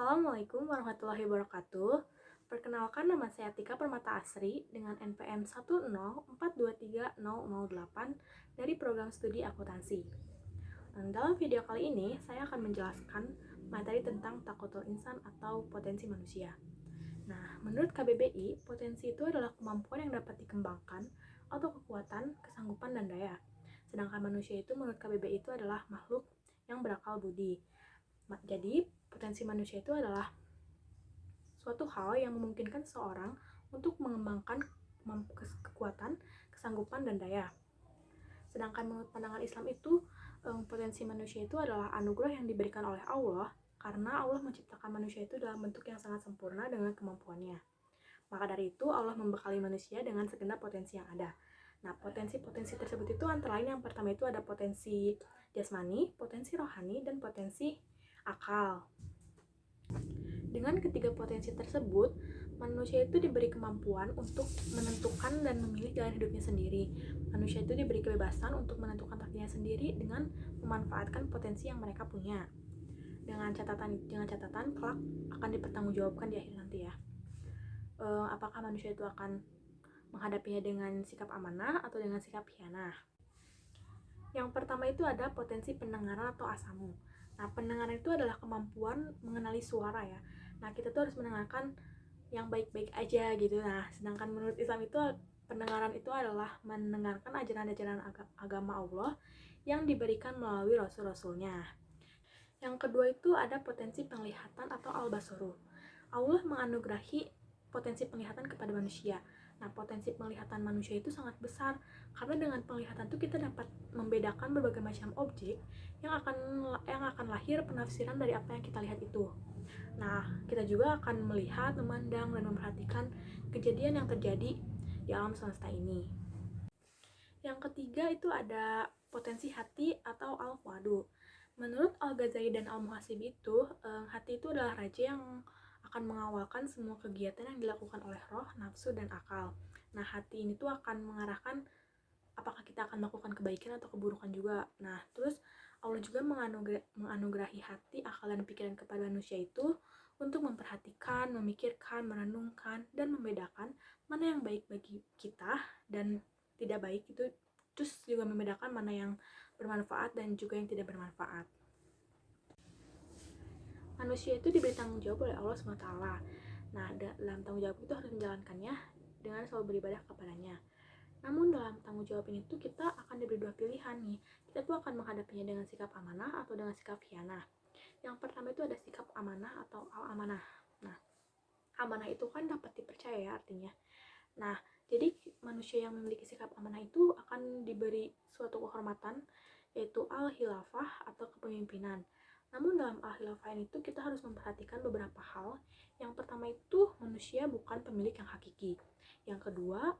Assalamualaikum warahmatullahi wabarakatuh. Perkenalkan, nama saya Tika Permata Asri dengan NPM 104230008 dari program studi akuntansi. Dalam video kali ini, saya akan menjelaskan materi tentang takotul insan atau potensi manusia. Nah, menurut KBBI, potensi itu adalah kemampuan yang dapat dikembangkan atau kekuatan, kesanggupan, dan daya. Sedangkan manusia itu menurut KBBI itu adalah makhluk yang berakal budi. Jadi, potensi manusia itu adalah suatu hal yang memungkinkan seseorang untuk mengembangkan kekuatan, kesanggupan, dan daya. Sedangkan menurut pandangan Islam itu, potensi manusia itu adalah anugerah yang diberikan oleh Allah karena Allah menciptakan manusia itu dalam bentuk yang sangat sempurna dengan kemampuannya. Maka dari itu, Allah membekali manusia dengan segenap potensi yang ada. Nah, potensi-potensi tersebut itu antara lain yang pertama itu ada potensi jasmani, potensi rohani, dan potensi akal. Dengan ketiga potensi tersebut, manusia itu diberi kemampuan untuk menentukan dan memilih jalan hidupnya sendiri. Manusia itu diberi kebebasan untuk menentukan takdirnya sendiri dengan memanfaatkan potensi yang mereka punya. Dengan catatan kelak akan dipertanggungjawabkan di akhir nanti ya. Apakah manusia itu akan menghadapinya dengan sikap amanah atau dengan sikap khianah? Yang pertama itu ada potensi pendengaran atau asamu. Nah, pendengaran itu adalah kemampuan mengenali suara ya. Nah, kita tuh harus mendengarkan yang baik-baik aja gitu. Nah, sedangkan menurut Islam itu pendengaran itu adalah mendengarkan ajaran-ajaran agama Allah yang diberikan melalui rasul-rasulnya. Yang kedua itu ada potensi penglihatan atau al-basaru. Allah menganugerahi potensi penglihatan kepada manusia. Nah, potensi penglihatan manusia itu sangat besar karena dengan penglihatan itu kita dapat membedakan berbagai macam objek yang akan lahir penafsiran dari apa yang kita lihat itu. Nah, kita juga akan melihat, memandang, dan memperhatikan kejadian yang terjadi di alam semesta ini. Yang ketiga itu ada potensi hati atau al-fuadu. Menurut Al-Ghazali dan Al-Muhasibi itu, hati itu adalah raja yang akan mengawalkan semua kegiatan yang dilakukan oleh roh, nafsu, dan akal. Nah, hati ini tuh akan mengarahkan apakah kita akan melakukan kebaikan atau keburukan juga. Nah, terus Allah juga menganugerahi hati, akal, dan pikiran kepada manusia itu untuk memperhatikan, memikirkan, merenungkan, dan membedakan mana yang baik bagi kita dan tidak baik itu. Terus juga membedakan mana yang bermanfaat dan juga yang tidak bermanfaat. Manusia itu diberi tanggung jawab oleh Allah SWT. Nah, dalam tanggung jawab itu harus menjalankannya dengan selalu beribadah kepadanya. Namun dalam tanggung jawab ini tuh kita akan diberi dua pilihan nih. Kita tuh akan menghadapinya dengan sikap amanah atau dengan sikap khianah. Yang pertama itu ada sikap amanah atau al-amanah. Nah, amanah itu kan dapat dipercaya ya artinya. Nah, jadi manusia yang memiliki sikap amanah itu akan diberi suatu kehormatan, yaitu al-khilafah atau kepemimpinan. Namun dalam al-khilafah itu kita harus memperhatikan beberapa hal. Yang pertama itu manusia bukan pemilik yang hakiki. Yang kedua,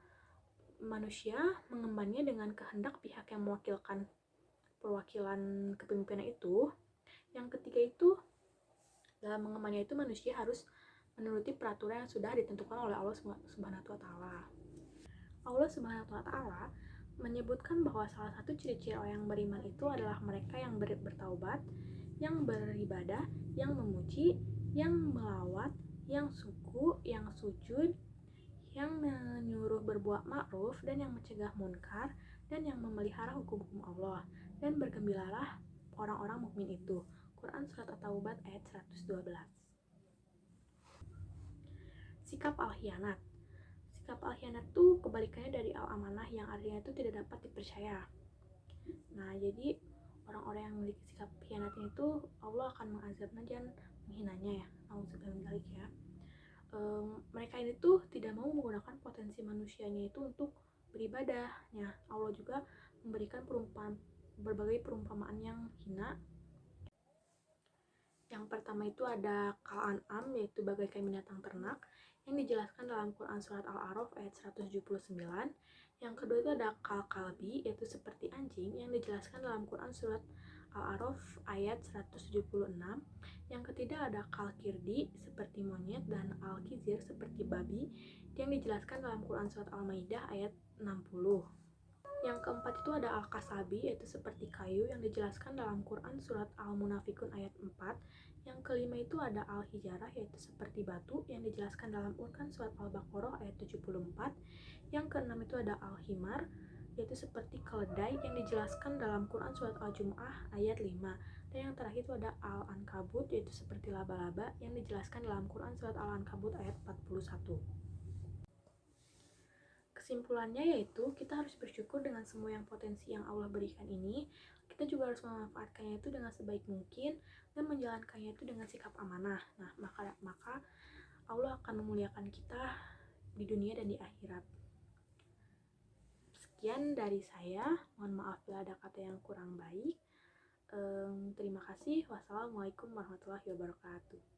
manusia mengembannya dengan kehendak pihak yang mewakilkan perwakilan kepemimpinan itu. Yang ketiga itu, dalam mengembannya itu manusia harus menuruti peraturan yang sudah ditentukan oleh Allah Subhanahu wa Ta'ala. Allah Subhanahu wa Ta'ala menyebutkan bahwa salah satu ciri-ciri orang yang beriman itu adalah mereka yang bertaubat, yang beribadah, yang memuji, yang melawat, yang suku, yang sujud, yang menyuruh berbuat ma'ruf dan yang mencegah munkar, dan yang memelihara hukum-hukum Allah, dan bergembiralah orang-orang mukmin itu. Quran Surat At-Taubat ayat 112. Sikap al-khianat. Sikap al-khianat itu kebalikannya dari al-amanah yang artinya itu tidak dapat dipercaya. Nah, jadi orang-orang yang memiliki sikap khianat itu Allah akan mengazabnya dan menghinanya ya. Auzubillahi ya. Mereka ini tuh tidak mau menggunakan potensi manusianya itu untuk beribadah. Ya, Allah juga memberikan berbagai perumpamaan yang hina. Yang pertama itu ada kal-an'am, yaitu bagaikan binatang ternak, yang dijelaskan dalam Quran Surat Al-A'raf ayat 179. Yang kedua itu ada kal-kalbi, yaitu seperti anjing, yang dijelaskan dalam Quran Surat Al-A'raf ayat 176. Yang ketiga ada kal-kirdi, seperti monyet, dan al-kizir, seperti babi, yang dijelaskan dalam Quran Surat Al-Maidah ayat 60. Yang keempat itu ada al-kasabi, yaitu seperti kayu, yang dijelaskan dalam Quran Surat Al-Munafikun ayat 4, Yang kelima itu ada al-hijarah, yaitu seperti batu yang dijelaskan dalam Quran surat Al-Baqarah ayat 74. Yang keenam itu ada al-himar, yaitu seperti keledai yang dijelaskan dalam Quran surat Al-Jumu'ah ayat 5. Dan yang terakhir itu ada al-ankabut, yaitu seperti laba-laba yang dijelaskan dalam Quran surat Al-Ankabut ayat 41. Kesimpulannya yaitu kita harus bersyukur dengan semua yang potensi yang Allah berikan ini. Kita juga harus memanfaatkannya itu dengan sebaik mungkin dan menjalankannya itu dengan sikap amanah. Nah, maka Allah akan memuliakan kita di dunia dan di akhirat. Sekian dari saya. Mohon maaf bila ada kata yang kurang baik. Terima kasih. Wassalamualaikum warahmatullahi wabarakatuh.